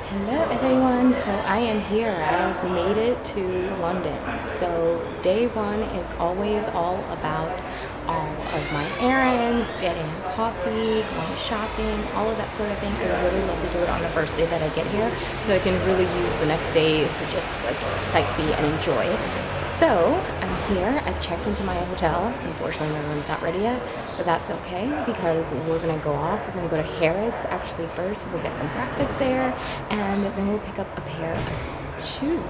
Hello everyone, so I am here. I've made it to London. So day one is always all about all of my errands, getting coffee, going shopping, all of that sort of thing. I really love to do it on the first day that I get here so I can really use the next days to just like sightsee and enjoy. So I'm here, I've checked into my hotel. Unfortunately my room's not ready yet, but that's okay because we're gonna go off. We're gonna go to Harrods actually first. We'll get some breakfast there and then we'll pick up a pair of shoes.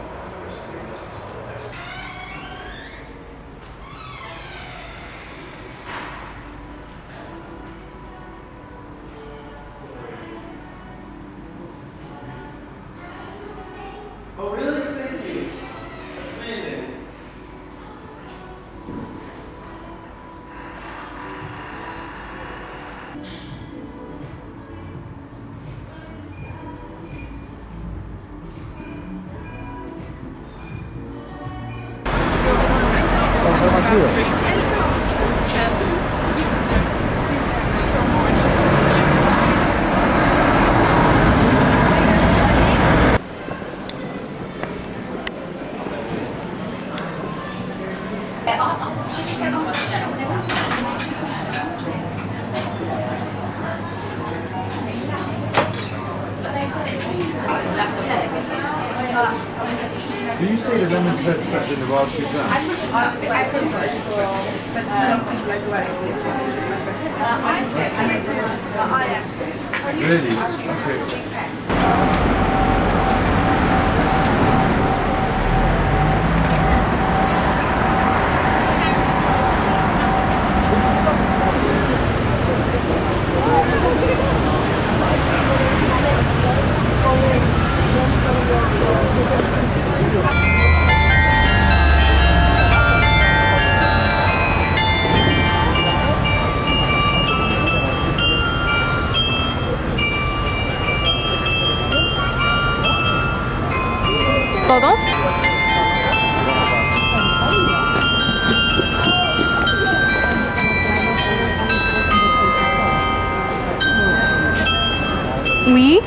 Oh, really? Thank you. That's amazing. Do you see the lemon curd stuff in the raspberry jam? Really? Okay. Pardon? Oui.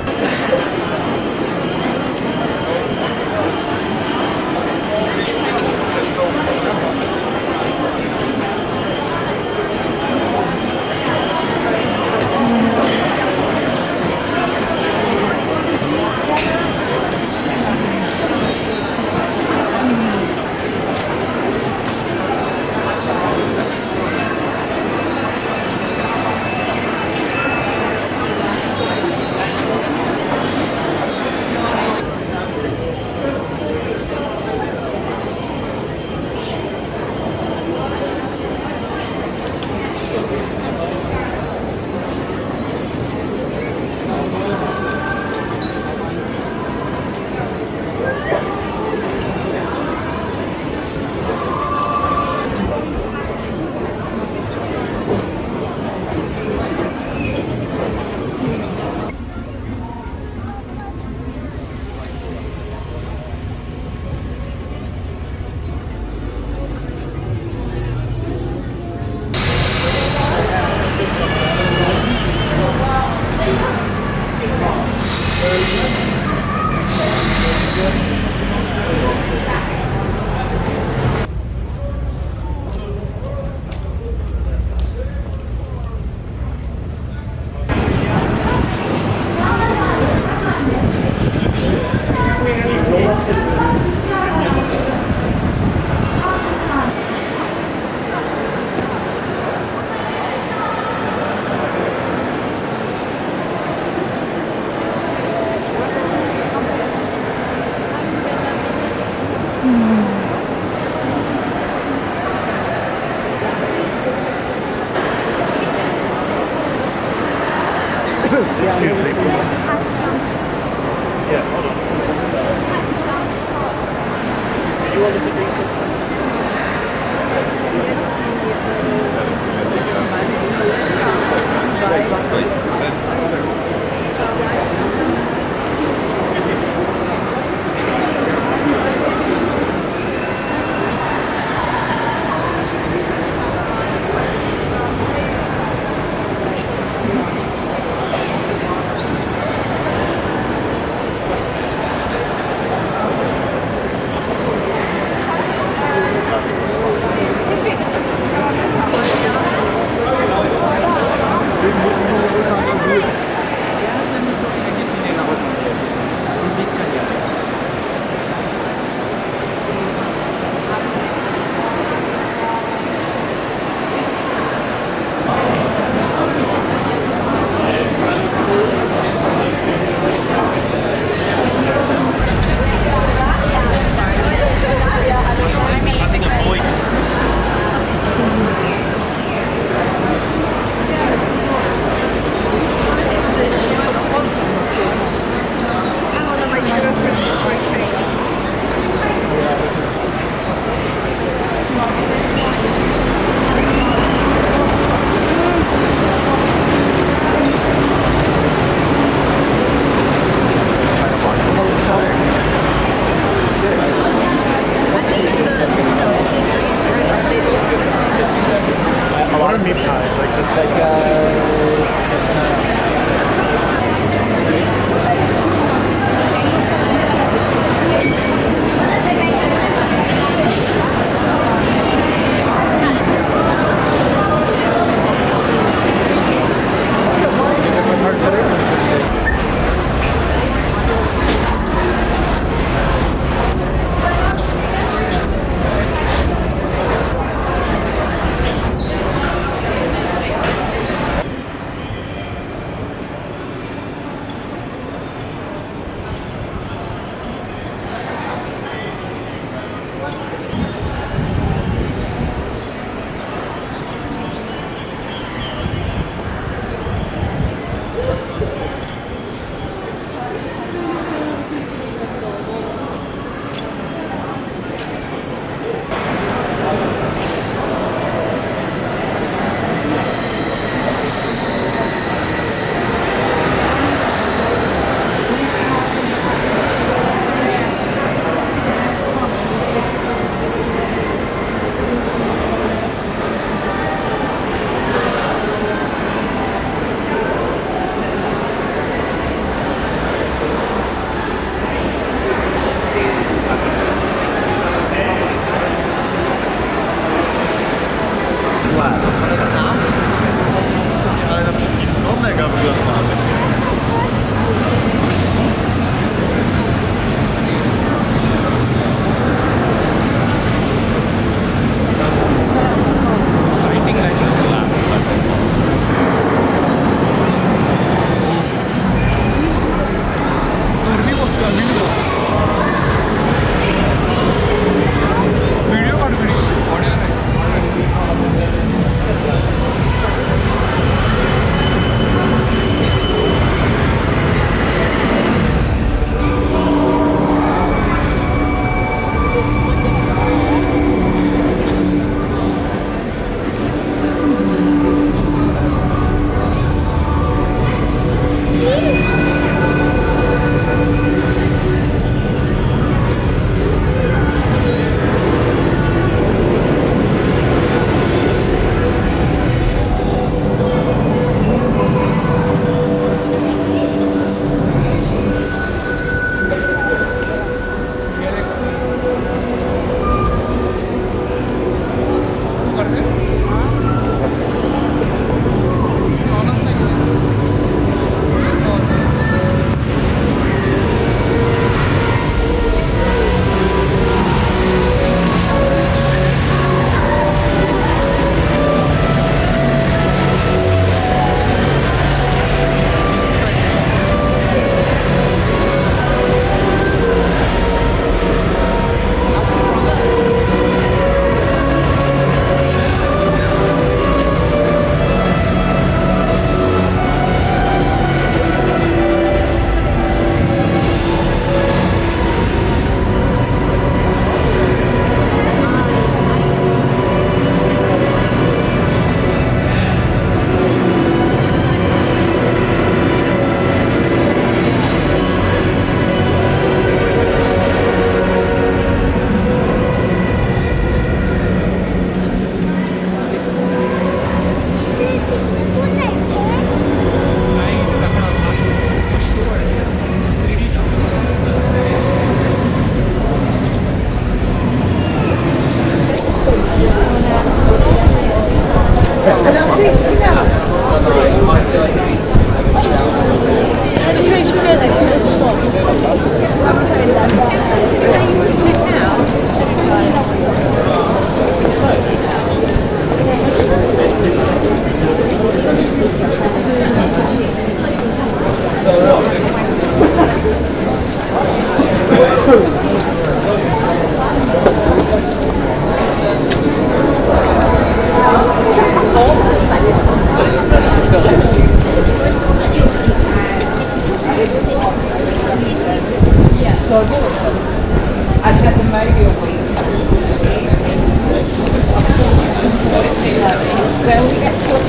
I'd had them maybe a week. Well, we get to a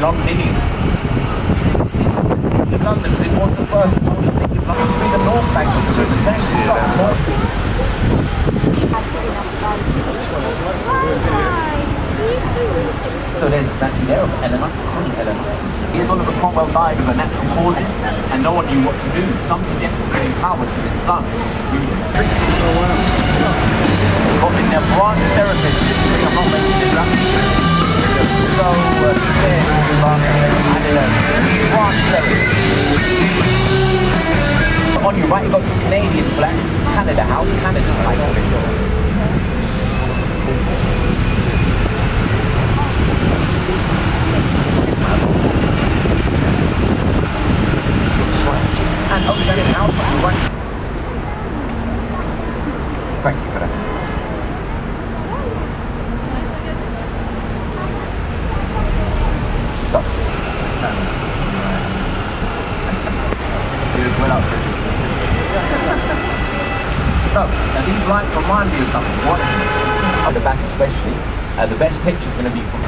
Londinium. It's London, it was the first modern city of London to be the North Bank of the So there's a statue there of Eleanor, Queen Eleanor. He is Oliver Cromwell died of a natural causes, and no one knew what to do. Some suggested giving power to his son. Got in their branch therapist, which I'm not mentioning that. So, there, branch therapist. On your right, you've got some Canadian flags, Canada House, Canada's flag official. And Oceanic House on your right. Thank you for that. So, now these lights remind me of something. What? At the back especially, the best picture is going to be from...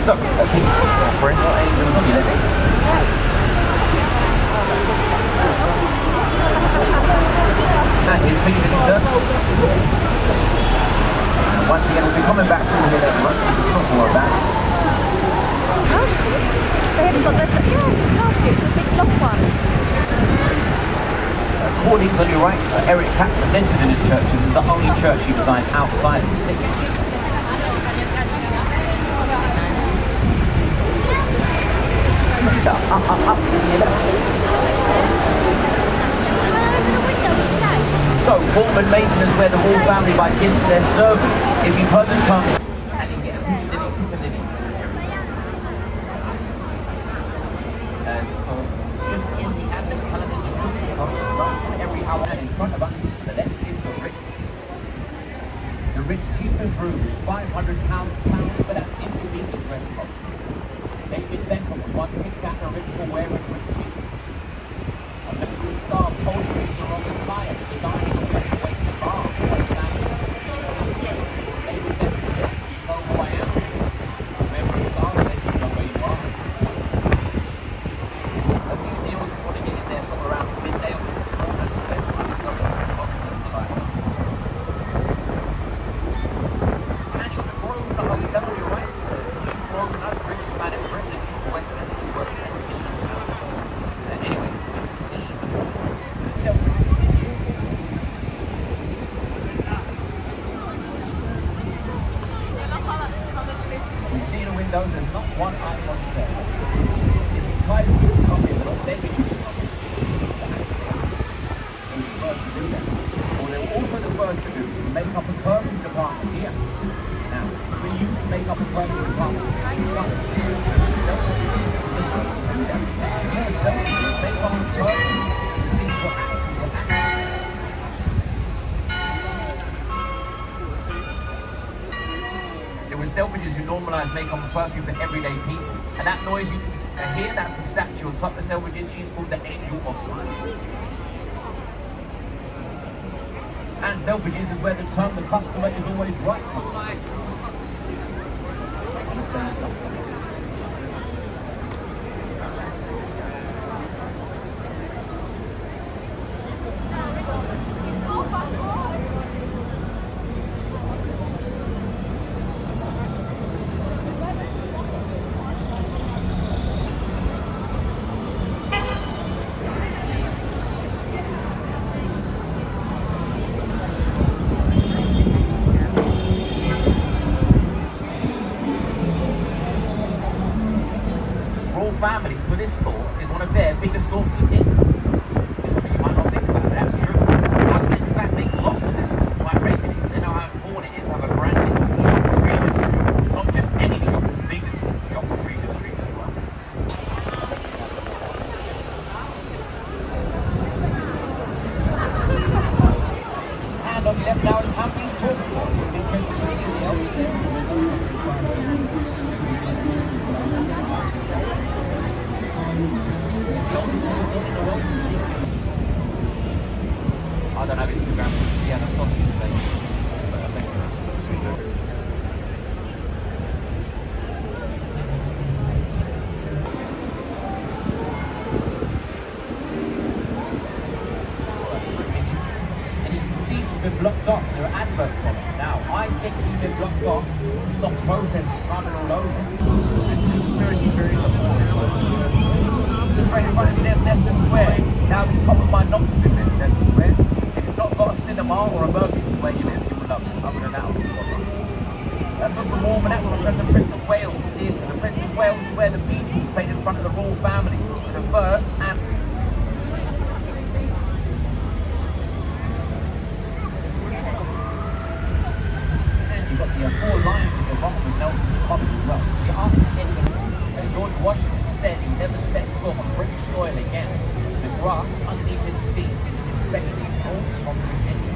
So, for angels on your living. And here's Peter Dessert. Once again, we'll be coming back to the once we can talk more about it. They haven't got the star ships, the big long ones. According to your right, Eric Kapp presented in his church. This is the only church he designed outside of the city. So, Portman Mason is where the Wall family buy gifts to their servants. If you've heard the term, and you get a piccadilly. And so, just in the advent television, every hour in front of us, the left is the rich. The rich cheapest room is £500, but that's inconvenient dress code. David Beckham was once picked out a rich for wearing rich cheap. A Michelin star poultry is the wrong attire, the dining or best way to bar. David Beckham said, "You know who I am." Remember a star said, "You know where you are." A few deals want to get in there from around midday or that's the best one to go in the box and survive. And you're the Grosvenor Hotel, you're right. Grosvenor, British man in Britain, Westminster, works normalised makeup and perfume for everyday people. And that noise you can hear, that's the statue on top of Selfridges. She's called the Angel of Time. And Selfridges is where the term the customer is always right comes from. Family for this store is one of their biggest sources of income. You might not think about it, that's true. In fact, they lost of this store quite regularly. They know how important it is to have a branded shop on Regent Street. Not just any shop on Regent Street, shop on Regent Street as well. And on the left now is Happy's Talk Store. I don't have Instagram. Yeah, that's not today. But I think that's and you can see she's been blocked off. There are adverts on it. Now, I think she's been blocked off to stop protests running all over. Just right in front of me, there's Leicester Square. Now the top of my knot to do this, Leicester Square. If you've not got a cinema or a Burger King where you live, you would love it. Other than that, I'll just look for more than that, we'll show the Prince of Wales Theatre. The Prince of Wales is where the Beatles played in front of the royal family. The first and you've got the four lions at the bottom of Nelson's Common as well. The architect George Washington said he never set foot on British soil again. The grass underneath his feet is especially old on Virginia.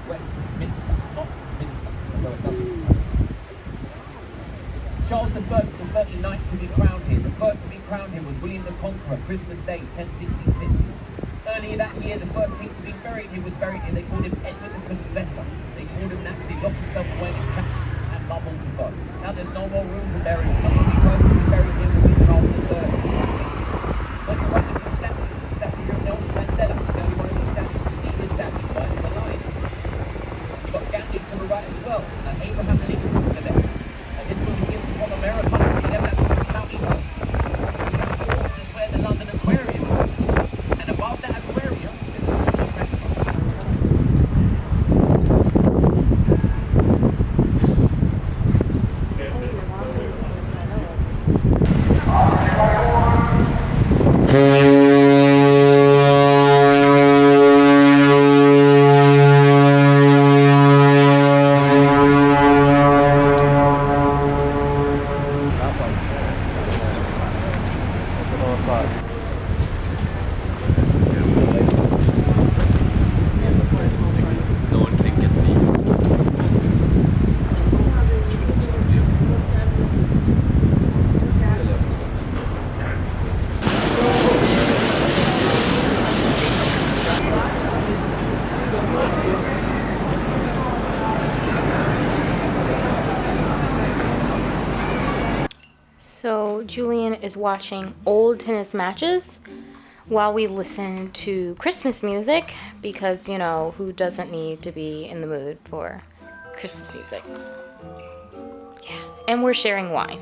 Westminster, not Minster, although it doesn't. Charles I was the 39th to be crowned here. The first to be crowned here was William the Conqueror, Christmas Day, 1066. Earlier that year, the first king to be buried here was buried here. They called him Edward the Confessor. They called him that because he locked himself away in his chapel and mumbled to God. Now there's no more room to bury him. Somebody goes to bury him with Charles III. When you're running to the statue of Nelson Mandela, the only one of these statues to see this statue by the line. You've got Gandhi to the right as well, and Abraham Lincoln to the left. And this was a gift from America to the left, that's County Road. This is where the London Aquarium is. And above that aquarium is a sushi restaurant. So Julian is watching old tennis matches while we listen to Christmas music because, you know, who doesn't need to be in the mood for Christmas music? Yeah, and we're sharing wine.